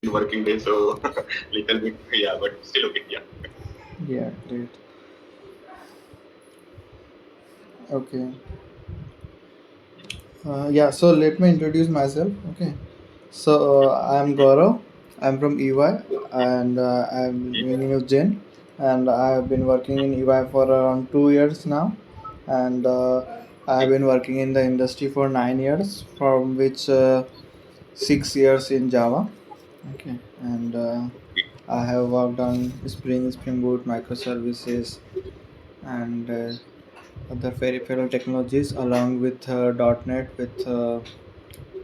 working day, so little bit, yeah, but still okay, yeah. Yeah, great. Okay. Yeah, so let me introduce myself. Okay. So I'm Gaurav. I'm from EY and I'm Okay. living in Ujjain, and I've been working in EY for around 2 years now. And I've Okay. been working in the industry for 9 years, from which 6 years in Java. Okay. And I have worked on Spring Boot, microservices, and other peripheral technologies along with .NET with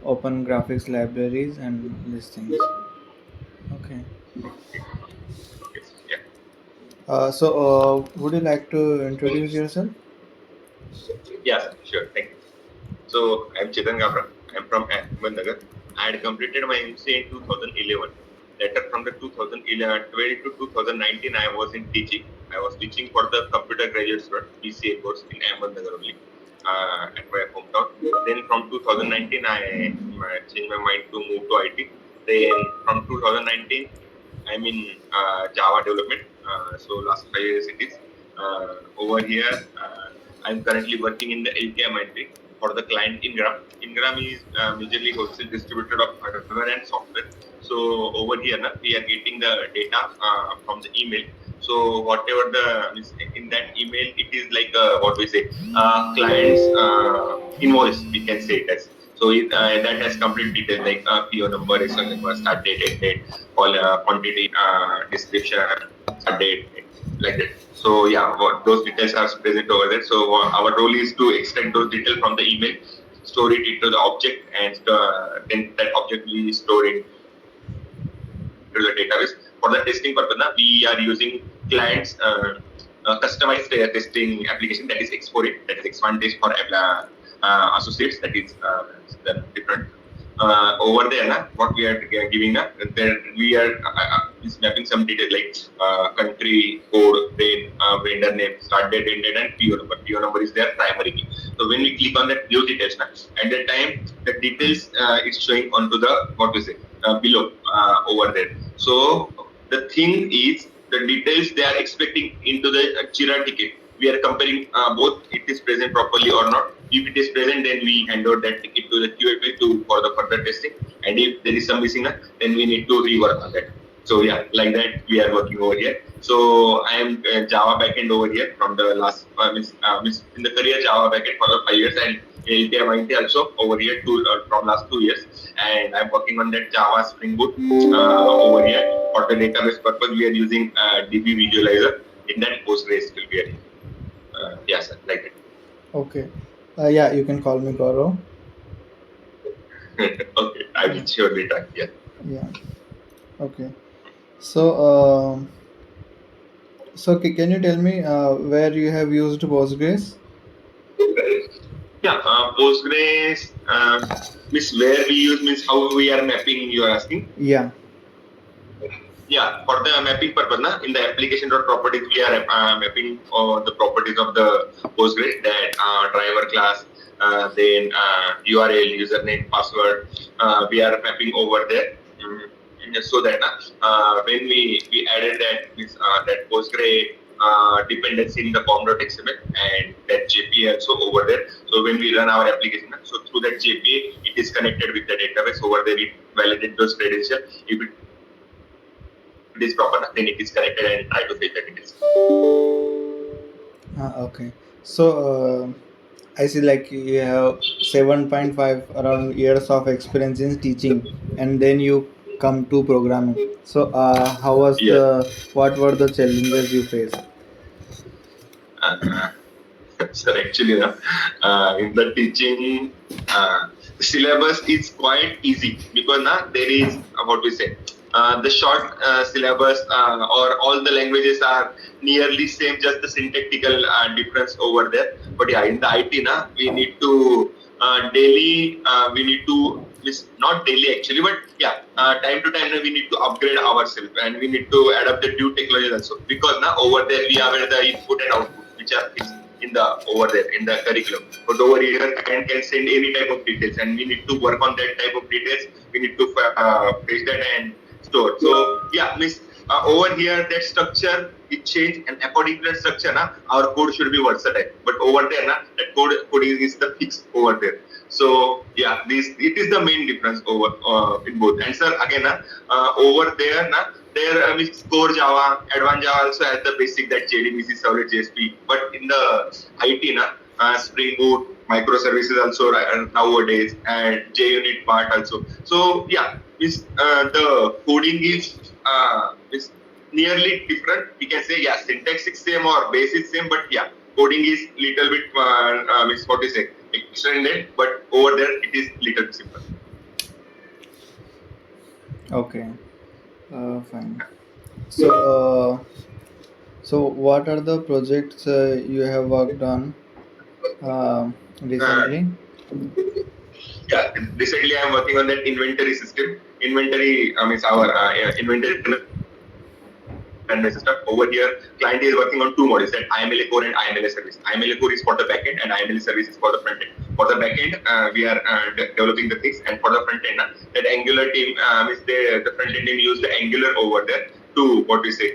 open graphics libraries and these things. Okay. Okay. Yeah. So would you like to introduce yourself? Yeah, sure. Thank you. So I'm Chetan Gabra. I'm from Ahmednagar. I had completed my MCA in 2011. Later, from the 2011 12 to 2019, I was in teaching. I was teaching for the computer graduate student BCA course in Ahmednagar only, at my hometown. Then from 2019, I changed my mind to move to IT. Then from 2019, I'm in Java development. So last 5 years it is. Over here, I'm currently working in the LTM entry for the client Ingram. Ingram is majorly wholesale distributor of hardware and software. So over here, we are getting the data from the email. So whatever in that email, it is like what we say, client's invoice. We can say it as. So that has complete details like PO number, SL number, start date, end date, all quantity, description, start date, like that. So yeah, those details are present over there. So our role is to extract those details from the email, store it into the object, and then that object will be stored into the database. For the testing purpose, we are using clients customized testing application, that is X4, that is Xvantage for associates, that is the different. Over there, what we are giving, there we are is mapping some details like country, code, then vendor name, start date, end date, and PO number. PO number is their primary key. So when we click on that, those details, at that time the details is showing onto the what we say below over there. So the thing is the details they are expecting into the Jira ticket. We are comparing both it is present properly or not. If it is present, then we hand out that ticket to the QA to for the further testing. And if there is some missing, then we need to rework on that. So yeah, like that we are working over here. So I am Java backend over here from the last means in the career Java backend for the 5 years, and LTM IT also over here from last 2 years, and I'm working on that Java Spring Boot over here. For the database purpose, we are using DB Visualizer. In that PostgreSQL we are using. Yeah, sir, like that. Okay. Yeah, you can call me Gaurav. Okay, I will Yeah. surely try. Yeah. Yeah. Okay. So can you tell me where you have used Postgres? Yeah, Postgres means where we use means how we are mapping. You are asking. Yeah. Yeah, for the mapping purpose, in the application.properties, we are mapping the properties of the Postgres, that driver class, then URL, username, password. We are mapping over there. So that when we added that that Postgre dependency in the form.xml and that JPA also over there. So when we run our application, so through that JPA, it is connected with the database over there. It validates those credentials. If it is proper, then it is connected and try to fetch the details. Okay. So I see like you have 7.5 around years of experience in teaching, and then you come to programming. So how was Yes. what were the challenges you faced? Uh, Sir, actually, in the teaching, the syllabus is quite easy because there is what we say. The short syllabus or all the languages are nearly same, just the syntactical difference over there. But yeah, in the IT, we need to daily, we need to not daily actually, but yeah, time to time we need to upgrade ourselves and we need to adapt the new technology also, because now over there we have the input and output which are fixed in the over there in the curriculum. But over here, client can send any type of details, and we need to work on that type of details. We need to fetch that and store. So yeah, means over here that structure it changed, and according to that structure, na, our code should be versatile. But over there, na, that code is the fixed over there. So yeah, this it is the main difference over in both. And sir, again, over there, na, there means core Java, advanced Java also has the basic that JDBC servlet JSP. But in the IT, na, Spring Boot, microservices also nowadays, and JUnit part also. So yeah, the coding is nearly different. We can say yeah, syntax is same or base is same, but yeah, coding is little bit means what is it extended, but over there it is little bit simple. Okay. Fine. So what are the projects you have worked on Uh, recently? yeah, recently I am working on that inventory system. Inventory means our inventory and my system. Over here, client is working on two models, that IMLA core and IMLA service. IMLA core is for the backend and IMLA service is for the front end. For the backend, we are developing the things, and for the front end, that Angular team is the front end team use the Angular over there to what we say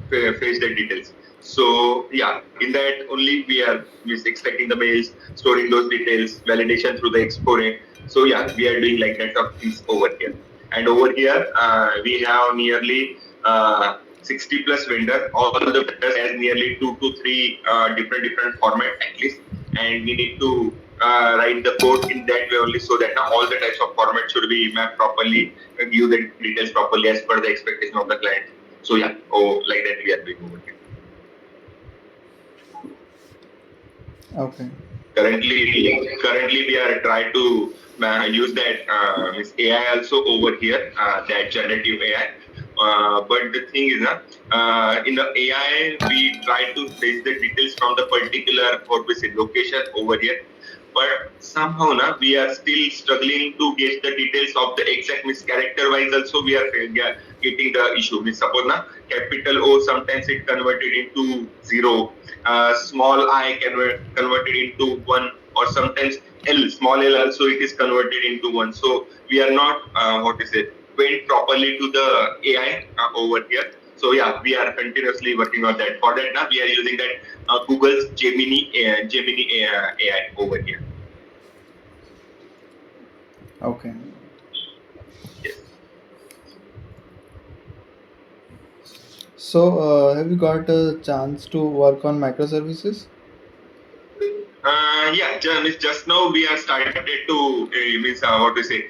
fetch the details. So yeah, in that only we are extracting the mails, storing those details, validation through the exponent. So yeah, we are doing like that of things over here. And over here, we have nearly 60 plus vendor. All the vendors has nearly 2 to 3 different format at least, and we need to write the code in that way only, so that all the types of format should be mapped properly, give the details properly as per the expectation of the client. So yeah, like that we are doing over here. Okay. Currently we are trying to use that AI also over here, that generative AI. But the thing is, in the AI, we try to fetch the details from the particular what we say location over here. But somehow, we are still struggling to get the details of the exact character wise. Also, we are getting the issue. Means suppose capital O sometimes it converted into 0, small I converted into 1, or sometimes L, small L also it is converted into 1. So we are not what is it went properly to the AI over here. So yeah, we are continuously working on that. For that, now we are using that Google's Gemini AI over here. Okay. Yes. So have you got a chance to work on microservices? Yeah, just now we are started to means what to say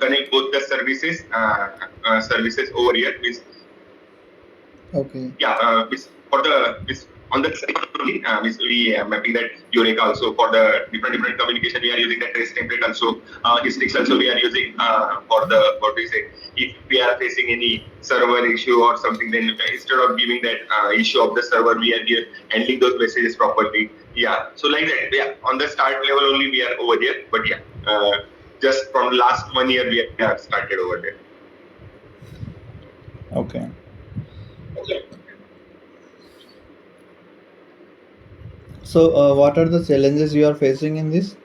connect both the services over here. Means Okay. yeah, for the on the side only, we are mapping that Eureka also for the different communication. We are using that REST template also. Historics also we are using for the what we say. If we are facing any server issue or something, then instead of giving that issue of the server, we are here handling those messages properly. Yeah, so like that. Yeah, on the start level only we are over there, but yeah, just from last 1 year we have started over there. Okay. So what are the challenges you are facing in this?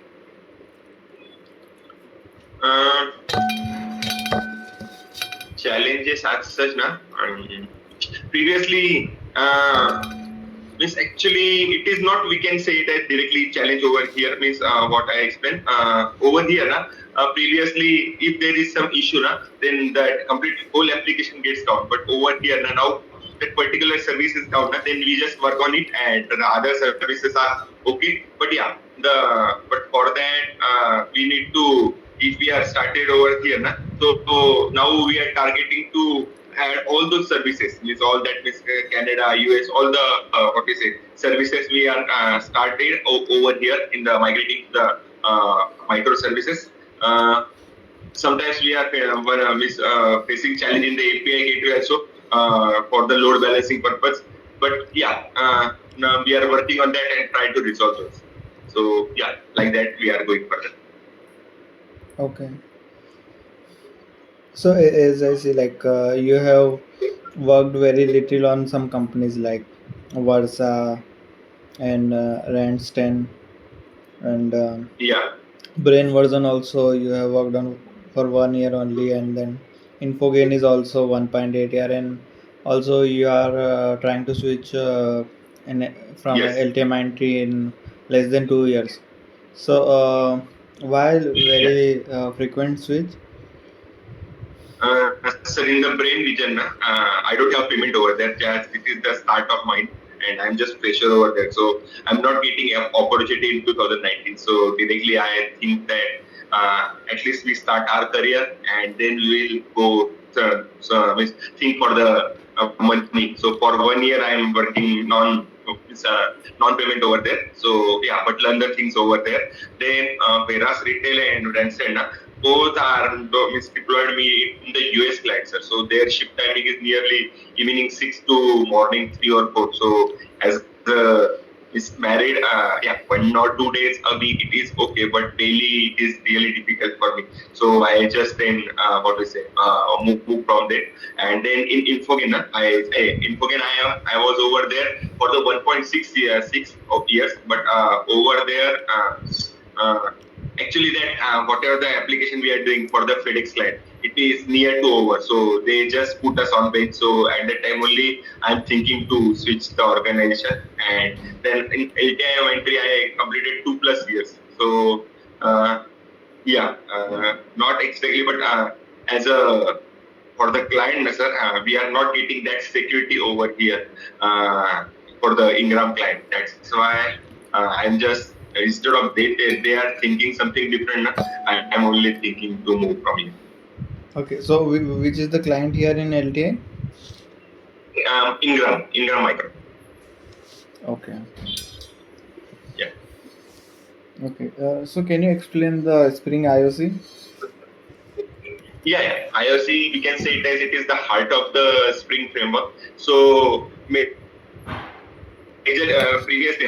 Uh, Challenges as such, previously, means actually it is not, we can say it as directly challenge over here. Means what I explained over here, previously if there is some issue, then that complete whole application gets down. But over here now that particular service is down, then we just work on it, and the other services are okay. But yeah, but for that we need to, if we are started over here, so now we are targeting to add all those services, means all that means Canada, US, all the what we say services we are started over here in the migrating to the microservices. Sometimes we are facing challenge in the API gateway also for the load balancing purpose. But yeah, now we are working on that and try to resolve those. So yeah, like that we are going further. Okay. So as I see, like you have worked very little on some companies like Versa and Randstad and Yeah. Brain version also you have worked on for 1 year only, and then Infogain is also 1.8 year, and also you are trying to switch from Yes. LTM entry in less than 2 years. So while Yeah. very frequent switch. Sir, in the brain region, I don't have payment over there. Just it is the start of mine, and I'm just fresher over there. So I'm not getting an opportunity in 2019. So directly, I think that at least we start our career, and then we will go. Means think for the money. So for 1 year, I'm working non-payment over there. So yeah, but learn the things over there. Then Veras Retail and Randstad, both are means deployed me in the US clients, sir. So their shift timing is nearly evening 6 to morning 3 or 4. So as the is married, yeah, 1 or 2 days a week it is okay, but daily it is really difficult for me. So I just then what we say move from there, and then in Infogain, Infogain I was over there for the 1.6 years, 6 years, but over there. Uh, Actually that whatever the application we are doing for the FedEx client, it is near to over, so they just put us on bench. So at that time only I'm thinking to switch the organization, and then in LTIM entry I completed 2+ years. So yeah, not exactly, but as a for the client, sir, we are not getting that security over here for the Ingram client. That's why I'm just instead of they are thinking something different. I'm only thinking to move from here. Okay, so which is the client here in LTI? Ingram Micro. Okay. Yeah. Okay. So can you explain the Spring IOC? Yeah. IOC, we can say it as it is the heart of the Spring framework. So previously,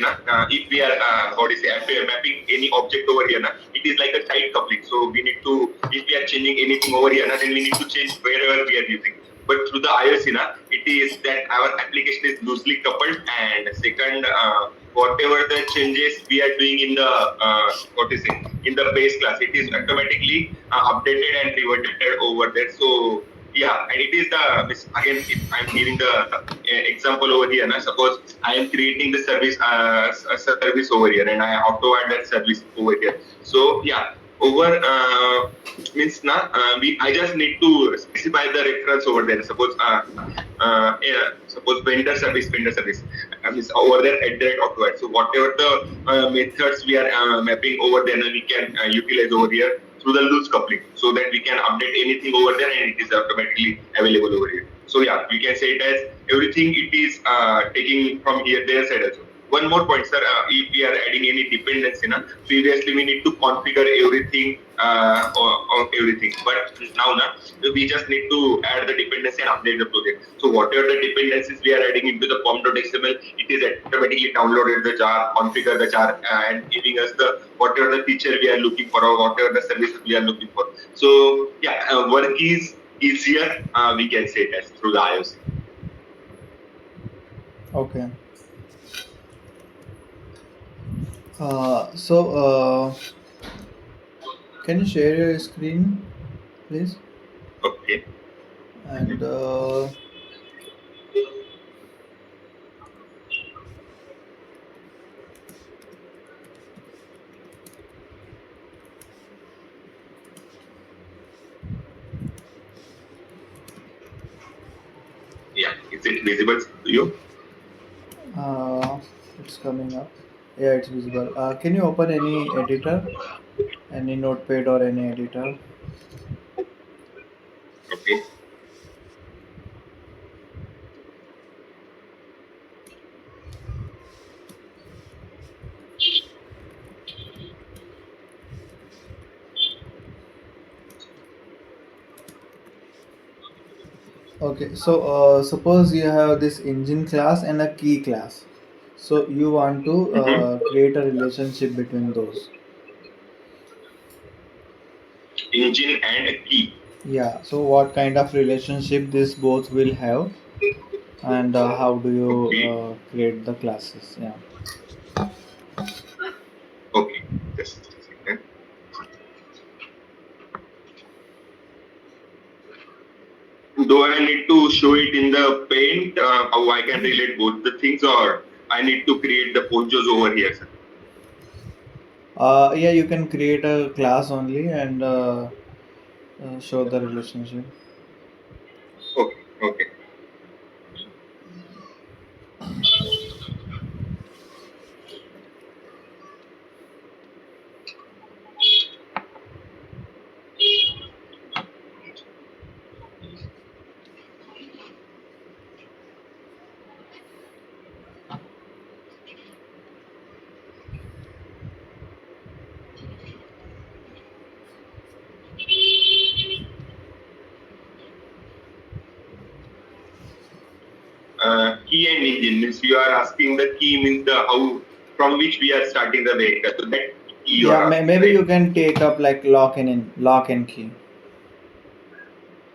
if we are what is it, if we are mapping any object over here, it is like a tight coupling. So we need to, if we are changing anything over here, then we need to change wherever we are using. But through the IOC, it is that our application is loosely coupled, and second, whatever the changes we are doing in the what is it in the base class, it is automatically updated and reverted over there. So yeah, and it is again, if I'm giving the example over here, suppose I am creating the service a service over here, and I auto add that service over here. So yeah, over means we I just need to specify the reference over there. Suppose vendor service is over there at that auto add. So whatever the methods we are mapping over there, we can utilize over here through the loose coupling, so that we can update anything over there and it is automatically available over here. So yeah, we can say it as everything it is taking from here their side also. One more point, sir. If we are adding any dependency, previously we need to configure everything on everything, but now we just need to add the dependency and update the project. So whatever the dependencies we are adding into the pom.xml, it is automatically downloaded the jar, configure the jar, and giving us the whatever the feature we are looking for or whatever the services we are looking for. So yeah, work is easier. We can say it as through the IOC. Okay. So can you share your screen, please? Okay. And Yeah, is it visible to you? it's coming up. Yeah, it's visible. Can you open any editor, any notepad or any editor? Okay. Okay, so suppose you have this engine class and a key class. So you want to Mm-hmm. create a relationship between those. Engine and key. Yeah, so what kind of relationship this both will have, and how do you Okay. create the classes? Yeah. Okay. Just a second. do I need to show it in the paint? How I can relate both the things, or I need to create the ponchos over here, sir? Yeah, you can create a class only and show the relationship. Okay, okay. Key and engine means you are asking the key means the how from which we are starting the vehicle. So that key you Yeah, are asking, maybe right? you can take up like lock and key.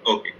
Okay.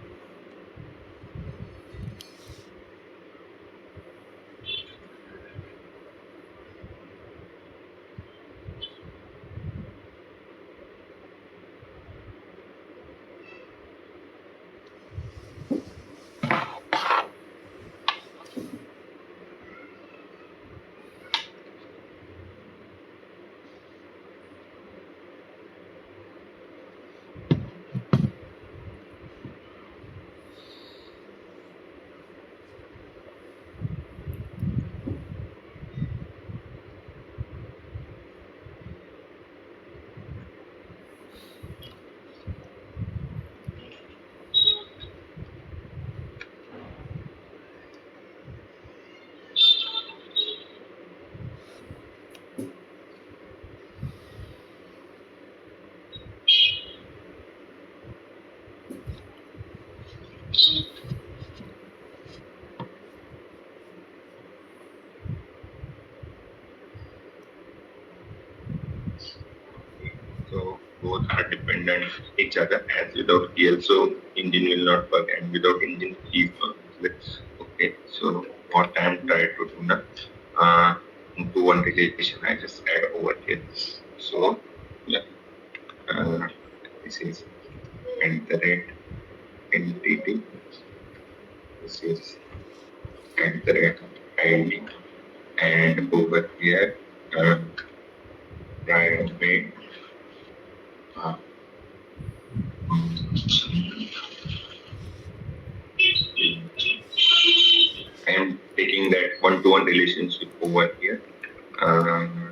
So both are dependent each other. As without key also engine will not work, and without engine key works. Okay. So what I am trying to do now, into one relation I just add over here. So yeah, this is at the rate entity. This is at the rate ID, and over here private. Uh, I am taking that one-to-one relationship over here.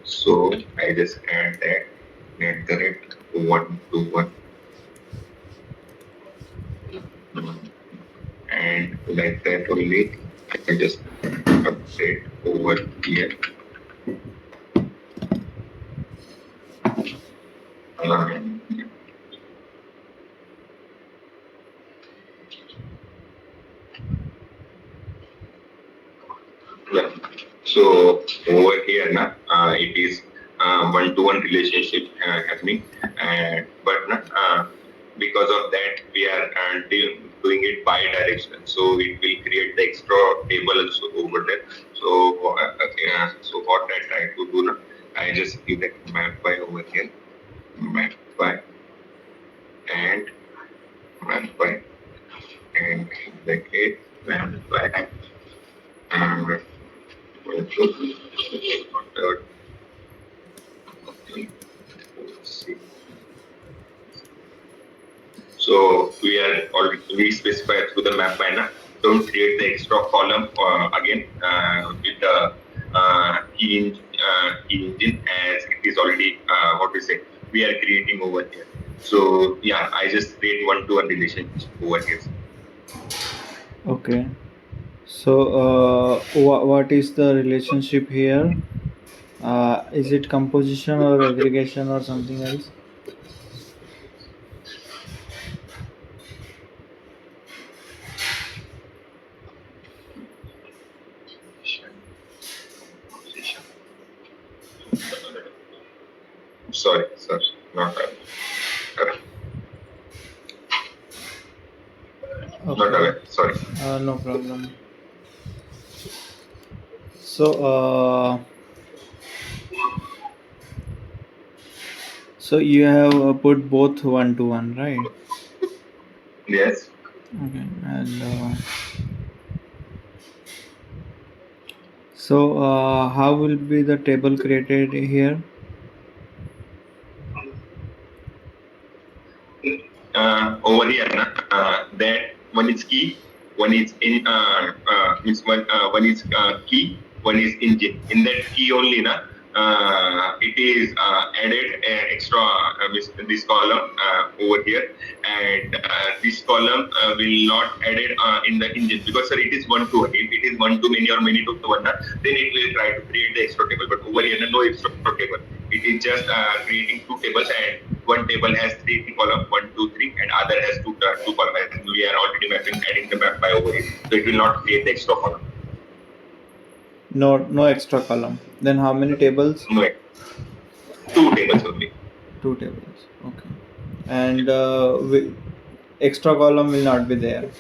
So I just add that at the rate one to one, and like that only I just update over here. Um, yeah. So over here now, it is one-to-one relationship happening, and but because of that we are doing it bi-directional. So it will create the extra table also over there. So so what I try to do now, I just give that map by over here, map by and map by and like it map by and third. See. So we specify through the map banner. Don't create the extra column again with the key engine, as it is already what we say we are creating over here. So yeah, I just create one-to-one relationship over here. Okay. So what is the relationship here? Is it composition or aggregation or something else? Sorry, sir, not correct. Not Okay. aware. Sorry. No problem. So so you have put both one to one, right? Yes. Okay, and so how will be the table created here? Over here, na, that one is key, one is in means one is key, one is engine. In that key only, na, it is added extra means this column over here, and this column will not added in the engine because sir, it is one to one. If it is one to many or many to one, na, then it will try to create the extra table. But over here, na, no extra table. It is just creating two tables, and one table has three columns, one, two, three, and other has two columns. And we are already mapping, adding the map by over here, so it will not create the extra column. No extra column. Then how many tables? No, two tables only. Two tables. Okay. And extra column will not be there.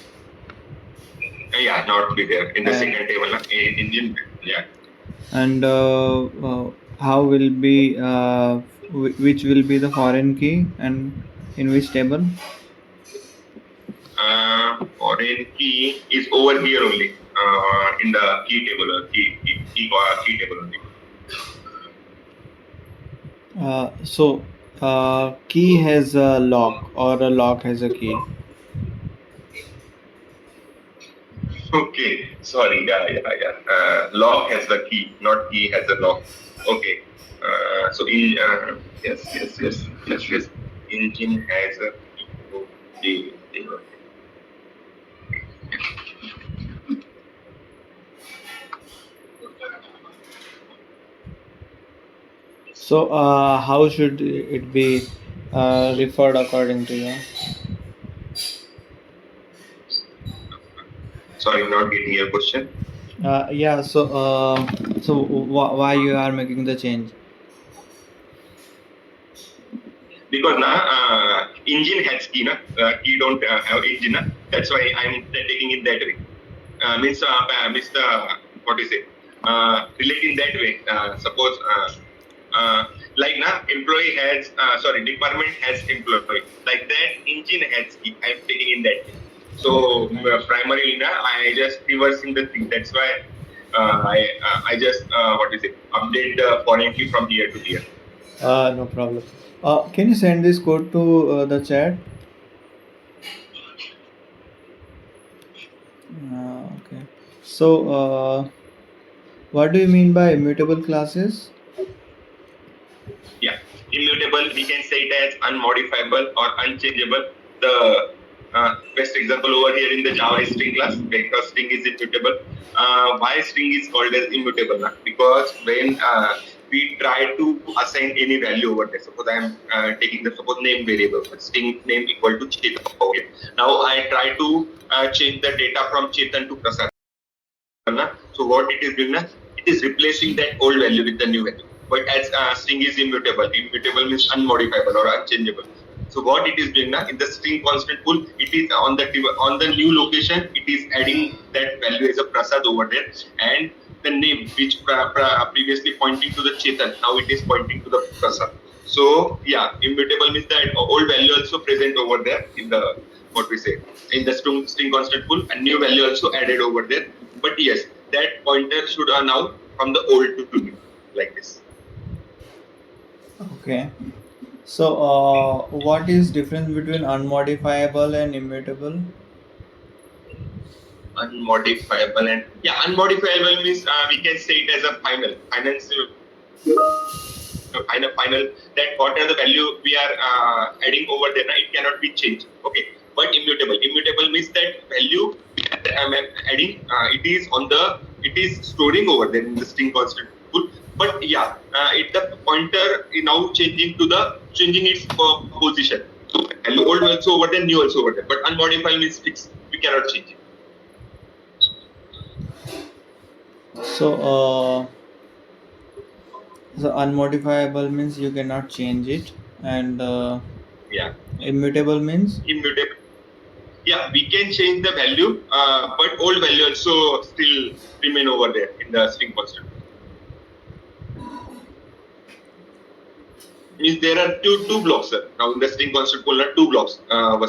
Yeah, not be there in the And- second table. In engine, yeah. And how will be which will be the foreign key and in which table? Foreign key is over here only in the key table, key table only. So key has a lock or a lock has a key. Okay, sorry, yeah. Lock has the key, not key has a lock. Okay, so in yes. Engine has a key. Okay. So how should it be referred according to you? Sorry, I'm not getting your question. Yeah. So why you are making the change? Because now engine has key, na? Key don't have engine, na? That's why I'm taking it that way. Means what is it? Relating that way. Suppose like now employee has department has employee, like that engine has key. I'm taking in that way. So primarily now I just reversing the thing. That's why I just update the foreign key from here to here. No problem. Can you send this code to the chat? Okay. So what do you mean by immutable classes? Yeah, immutable, we can say it as unmodifiable or unchangeable. The best example over here in the Java is string class, because string is immutable. Why string is called as immutable? Because when we try to assign any value over there, suppose I am taking the suppose name variable, string name equal to Chetan. Okay. Now I try to change the data from Chetan to Prasad. So what it is doing now? It is replacing that old value with the new value. But as string is immutable, immutable means unmodifiable or unchangeable. So what it is doing now in the string constant pool, it is on the new location, it is adding that value as a Prasad over there, and the name which previously pointing to the Chetan, now it is pointing to the Prasad. So yeah, immutable means that old value also present over there in the what we say in the string constant pool, and new value also added over there. But yes, that pointer should now from the old to new, like this. Okay. So what is difference between unmodifiable and immutable? Unmodifiable and unmodifiable means we can say it as a final that what are the value we are adding over there, it cannot be changed. Okay, but immutable means that value I'm adding it is storing over there in the string constant pool, but the pointer is now changing its position. So value old also over there, new also over there, but unmodifiable means fixed, we cannot change it. So unmodifiable means you cannot change it, and Yeah, immutable means immutable. Yeah, we can change the value, but old value also still remain over there in the string constant. means there are two blocks, sir. Now in the string constant pool are two blocks.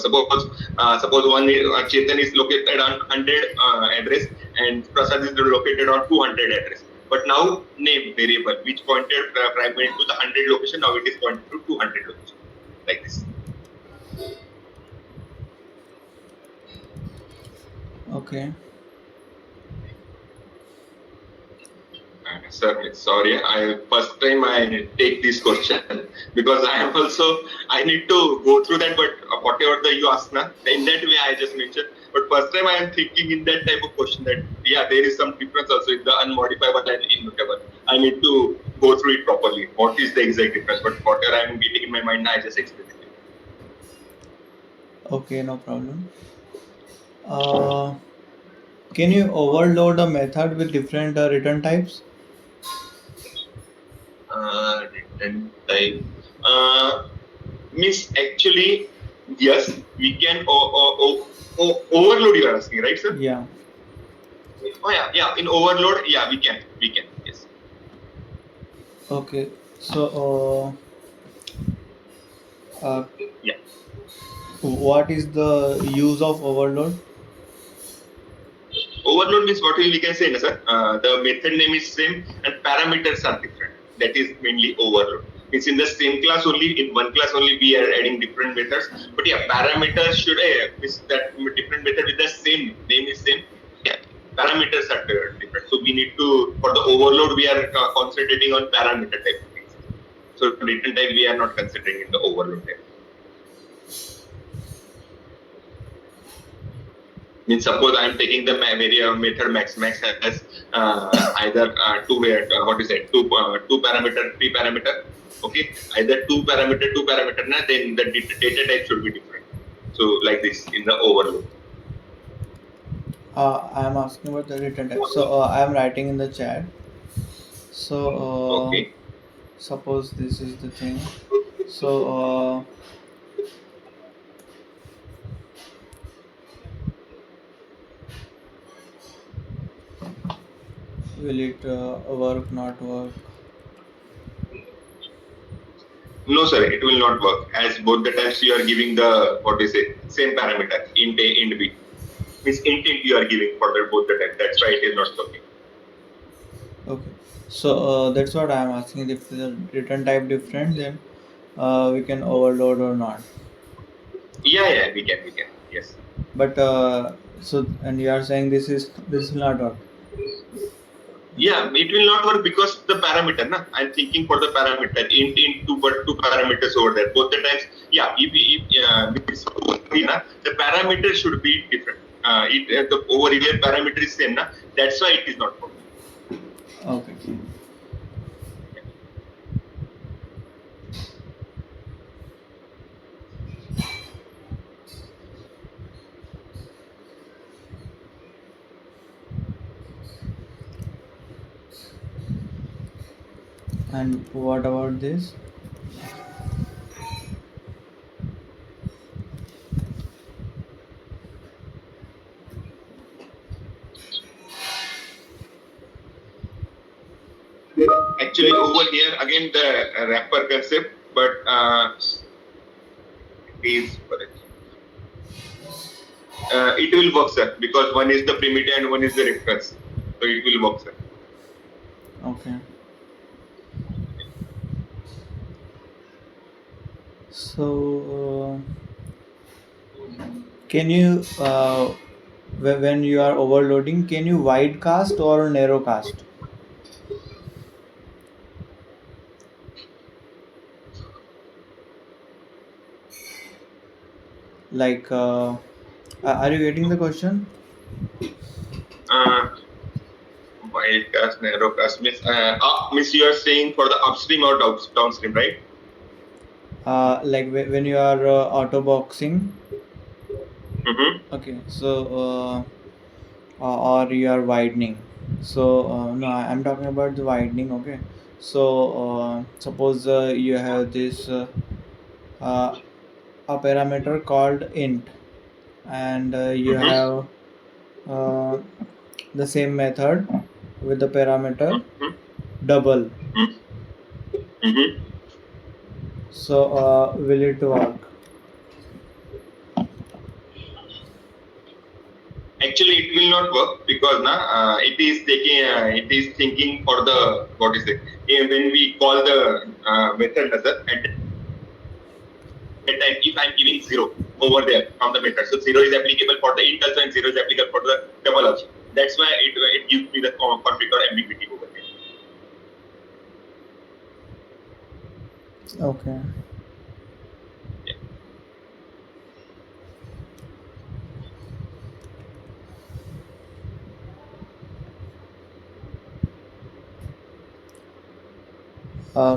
Suppose one Chetan is located on 100 address and Prasad is located on 200 address. But now name variable which pointed primarily to the 100 location, now it is pointed to 200 location, like this. Okay. Sir, sorry, first time I take this question because I need to go through that, but whatever you ask na, in that way I just mentioned. But first time I am thinking in that type of question that there is some difference also in the unmodifiable and immutable. I need to go through it properly. What is the exact difference? But whatever I am getting in my mind, I just explain it. Okay, no problem. Can you overload a method with different return types? Return type. Means actually, yes, we can overload. You are asking, right, sir? Yeah. Oh yeah. In overload, we can. Yes. Okay. So, Yeah. what is the use of overload? Overload means what we can say, sir. The method name is same and parameters are different. That is mainly overload. It's in the same class only. In one class only, we are adding different methods. But parameters should is that different method with the same name is same. Yeah, parameters are different. So we need to for the overload we are concentrating on parameter type of things. So return type we are not considering in the overload type. Means suppose I am taking the method max has either two parameter, three parameter. Okay, either two parameter. Na, then the data type should be different. So like this in the overload. I am asking about the return type. So, I am writing in the chat. So, Okay. suppose this is the thing. So, will it work, not work? No, sir, it will not work as both the times you are giving the same parameter int A, int B. Means int you are giving for both the times. That's why it is not working. Okay. So, that's what I am asking. If the return type different, then we can overload or not. Yeah, we can. Yes. But so, and you are saying this will not work. Yeah, it will not work because the parameter. Na? I'm thinking for the parameter int two parameters over there. Both the times, the parameter should be different. The over here parameter is same. Na? That's why it is not working. Okay. And what about this? Actually, over here again the wrapper concept, but it will work, sir, because one is the primitive and one is the reference, so it will work, sir. Okay. So, can you when you are overloading, can you wide cast or narrow cast? Like, are you getting the question? Wide cast, narrow cast means you are saying for the upstream or downstream, right? Like when you are auto boxing. Mm-hmm. Okay, so or you are widening. So no, I'm talking about the widening. Okay, so suppose you have this a parameter called int, and you Mm-hmm. have uh, the same method with the parameter Mm-hmm. double. Mm-hmm. So will it work? Actually, it will not work because it is thinking for the what is it? When we call the method method at that time, if I'm giving zero over there from the method, so zero is applicable for the int also and zero is applicable for the double also. That's why it gives me the conflict or ambiguity over there. Okay. Yeah.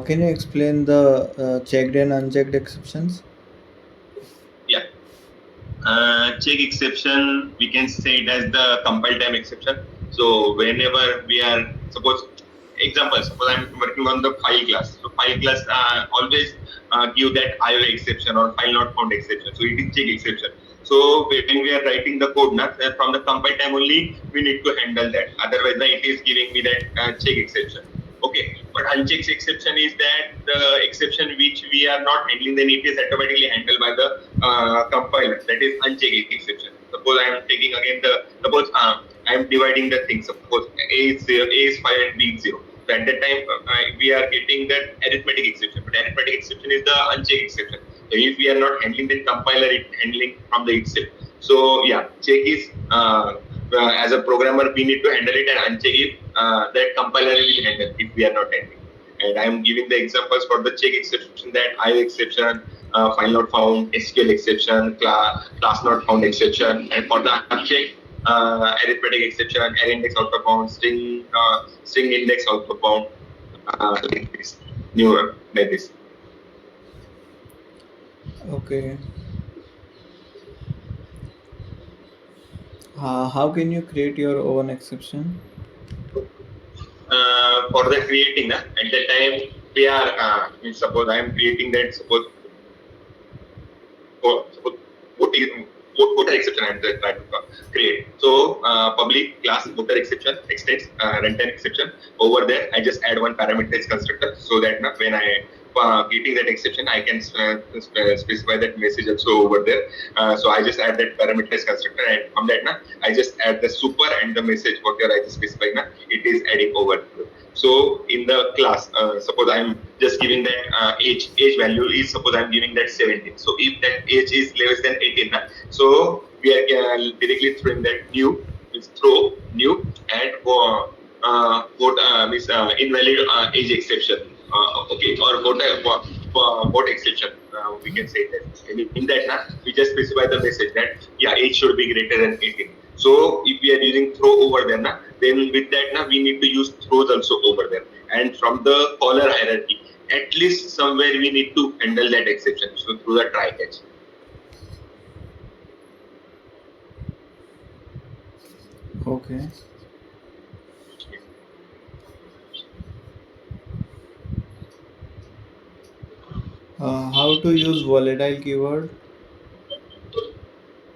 Can you explain the checked and unchecked exceptions? Yeah. Check exception, we can say it as the compile time exception. So whenever we are suppose I'm working on the file class. So file class always give that IO exception or file not found exception. So it is check exception. So when we are writing the code now, from the compile time only, we need to handle that. Otherwise, it is giving me that check exception. Okay, but unchecked exception is that the exception which we are not handling, then it is automatically handled by the compiler. That is unchecked exception. Suppose I am taking again suppose I am dividing the thing. Suppose A is 0, A is 5 and B is 0. So at that time we are getting that arithmetic exception. But arithmetic exception is the unchecked exception. So if we are not handling, then compiler is handling from the itself. So yeah, check is as a programmer we need to handle it, and uncheck if that compiler will handle if we are not handling. And I am giving the examples for the check exception, that IO exception, file not found, SQL exception, class not found exception, and for the uncheck, arithmetic exception, array index out of bound, string index out of bound, like this, newer like this. Okay. How can you create your own exception? For the creating, at that time we are suppose I am creating that suppose voter exception I'm trying to create. So public class voter exception extends runtime exception. Over there, I just add one parameterized constructor so that when I getting that exception, I can specify that message also over there. So I just add that parameterized constructor, and from that I just add the super and the message whatever I just specify it is adding over there. So in the class, suppose I'm just giving that age value is, suppose I'm giving that 17. So if that age is less than 18, so we are directly throwing that new, means throw new, and what means invalid age exception. Okay, or what exception we can say that. In that, we just specify the message that yeah, age should be greater than 18. So if we are using throw over there, then with that we need to use throws also over there. And from the caller hierarchy, at least somewhere we need to handle that exception. So through the try catch. Okay. How to use volatile keyword?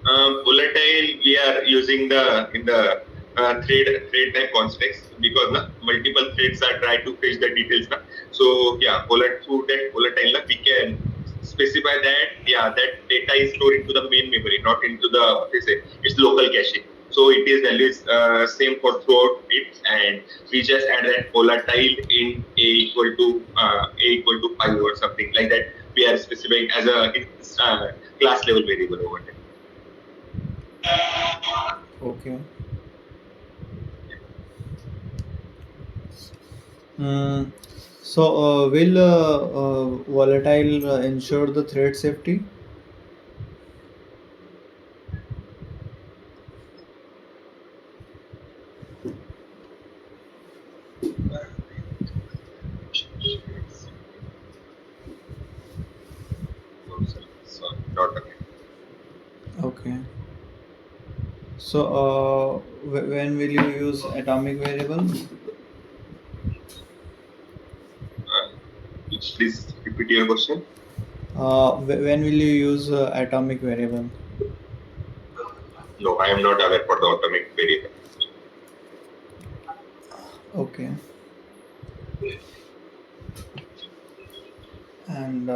Volatile, we are using the in the thread type context, because multiple threads are trying to fetch the details. So yeah, through that volatile, we can specify that yeah, that data is stored into the main memory, not into the what they say its local cache. So it is values same for throughout it, and we just add that volatile in a equal to 5 or something like that. We are specifying as a class level variable over there. Okay. Mm, so will volatile ensure the thread safety? So not okay. Okay. So when will you use atomic variable? Please repeat your question. When will you use atomic variable? No, I am not aware for the atomic variable. Okay. and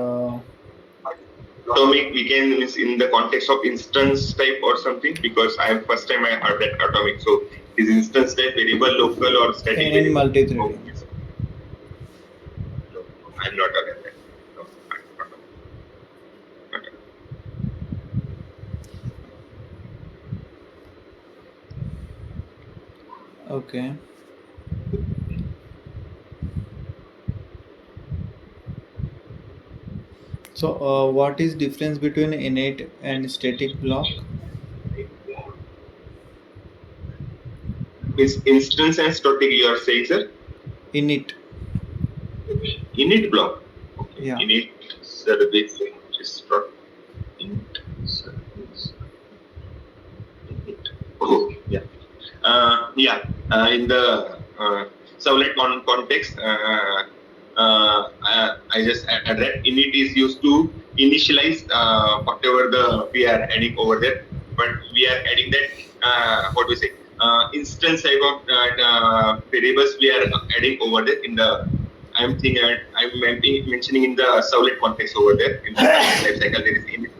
Atomic we can use in the context of instance type or something, because I am first time I heard that atomic. So is instance type variable, local, or static in variable? Oh, multi-threading. yes. No, I'm not aware of that. No, I'm not aware. Okay. So, what is difference between innate and static block? Means instance and static you are saying, sir? Init, Init block. Okay. yeah. Init service register. Init service. Init. Oh, yeah. Yeah. In the servlet context, I just add that init is used to initialize whatever the we are adding over there, but we are adding that what we say instance type of variables we are adding over there in the. I'm mentioning in the servlet context over there in the life cycle there is init.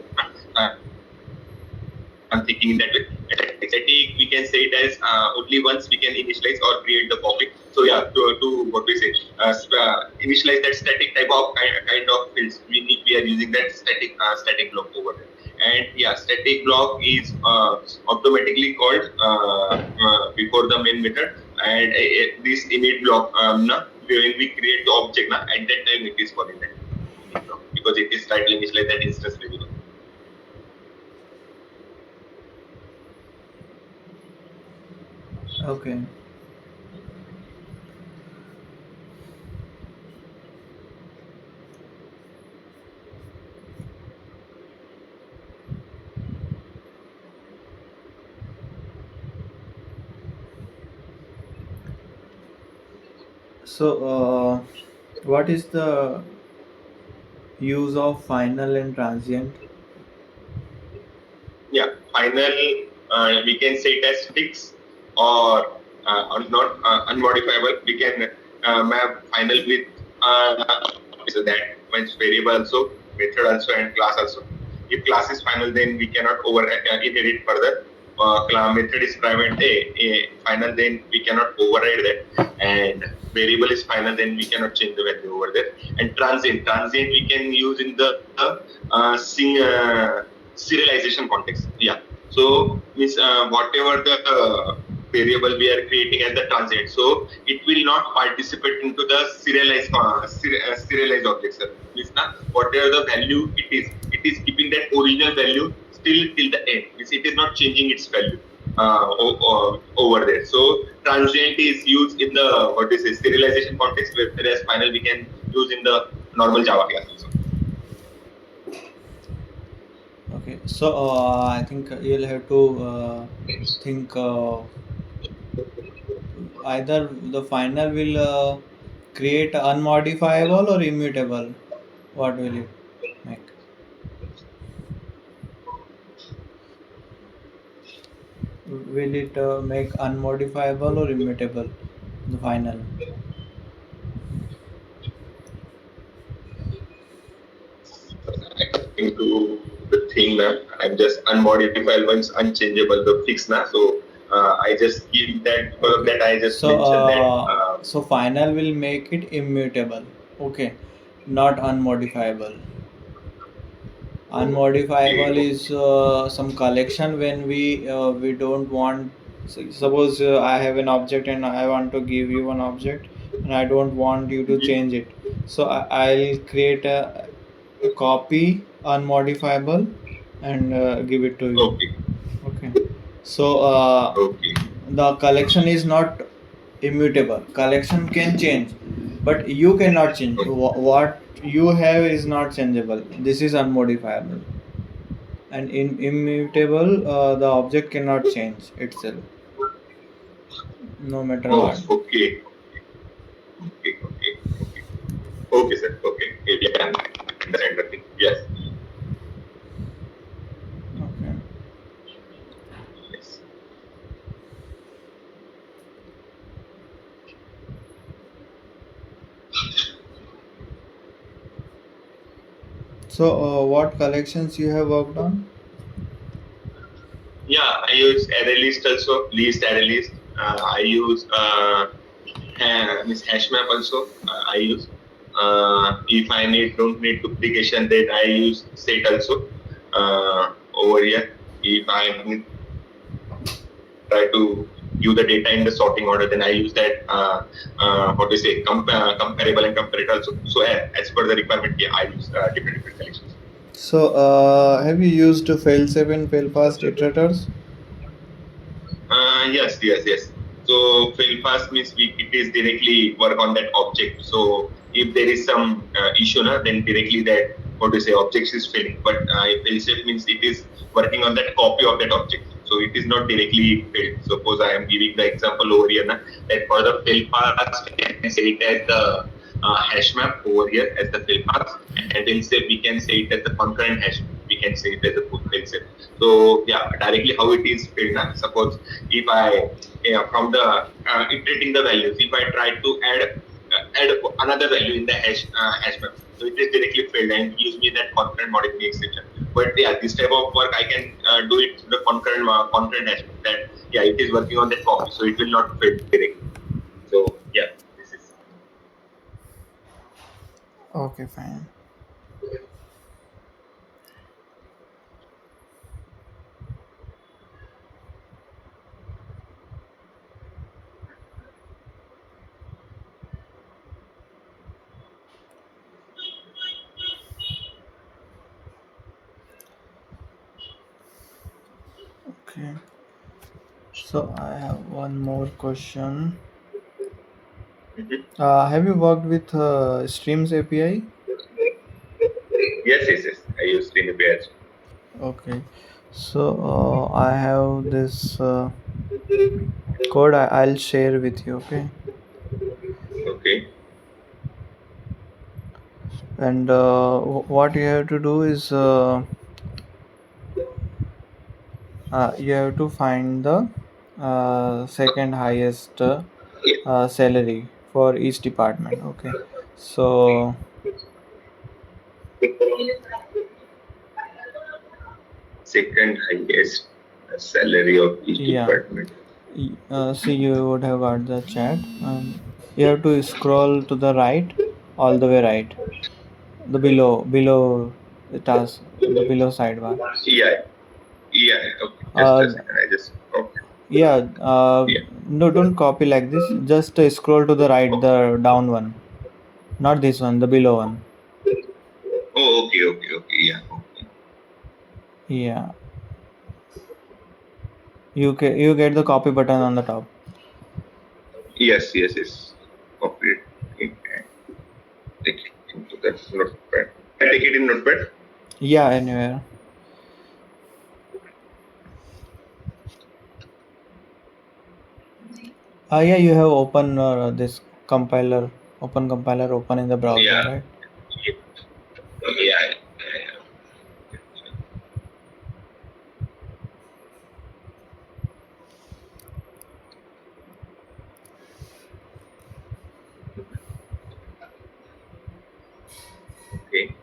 Uh, I'm thinking in that way. Static, we can say it as only once we can initialize or create the copy. So yeah, to what we say, initialize that static type of kind of fields. We are using that static block over there. And yeah, static block is automatically called before the main method. And this init block, when we create the object, at that time it is calling that init block, because it is trying to initialize that instance variable. Okay. So, what is the use of final and transient? Yeah, final, we can say it as fixed or not unmodifiable. We can map final with so that means variable also, method also, and class also. If class is final, then we cannot over inherit further. Method is private, final, then we cannot override that. And variable is final, then we cannot change the value over there. And transient we can use in the serialization context. Yeah. So means whatever the variable we are creating as the transient, so it will not participate into the serialized object. Sir. Means whatever the value it is keeping that original value still till the end. Means it is not changing its value over there. So transient is used in the what is it, serialization context, whereas final we can use in the normal Java class also. Okay. So, I think you'll have to think either the final will create unmodifiable or immutable. What will it make? Will it make unmodifiable or immutable? The final. Into the thing now. I'm just unmodified once unchangeable, the fix now. So I just give that because of Okay. that I just So, mentioned that so final will make it immutable. Okay, not unmodifiable. Unmodifiable okay, is some collection when we don't want. So suppose I have an object and I want to give you an object and I don't want you to okay, change it. So I'll create a copy unmodifiable and give it to you. okay, Okay. So okay, the collection is not immutable. Collection can change, but you cannot change. okay, What you have is not changeable. This is unmodifiable. And in immutable, the object cannot change itself, no matter oh, what. okay, okay, okay, okay, okay, sir, okay, yeah, understand the thing. Yes, Okay. yes. So, what collections you have worked on? Yeah, I use array list also, list array list. I use hash map also. I use. If I don't need duplication, then I use set also over here. If I need try to give the data in the sorting order, then I use that what do you say comparable and comparator also. So as per the requirement, yeah, I use different collections. So, have you used failsafe and failfast iterators? Yes. So fail fast means it is directly work on that object. So if there is some issue, then directly that what do you say object is failing. But fail safe means it is working on that copy of that object. So it is not directly failed. Suppose I am giving the example over here that for the fail pass we can say it as the hash map over here as the fail pass, and fail safe we can say it as the concurrent hash. We can say it as the fail safe. So yeah, directly how it is failed. Suppose if I from the iterating the values, if I try to add another value in the hash map, so it is directly failed and gives me that concurrent modifying exception. But yeah, this type of work I can do it through the concurrent hash map. That yeah, it is working on that copy, so it will not fail directly. So yeah, this is Okay, fine. Okay. So, I have one more question. Mhm. Have you worked with Streams API? Yes. I use Streamlabs as Okay. So, I have this code I'll share with you. Okay. well. Okay. And what you have to do is you have to find the second highest salary for each department. Okay. So, Second highest salary of each yeah. department. See, you would have got the chat. You have to scroll to the right, all the way right. The below the task, the below sidebar. Yeah, yeah. Okay, just a Uh, second. I just okay. yeah. Yeah. No, don't copy like this. Just scroll to the right, Okay. the down one, not this one, the below one. Oh, okay. Yeah. Okay. Yeah. You get the copy button on the top. Yes. Copy it and take it into the notepad. I take it in notepad. Yeah, anywhere. Yeah, you have open this compiler, open compiler, open in the browser, Yeah. right? Yeah. Okay.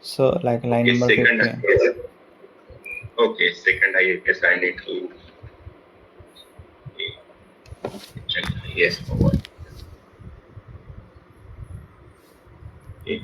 So, like line Okay. number Second. 15. Okay. Second. I guess I need to check. Yes. Okay.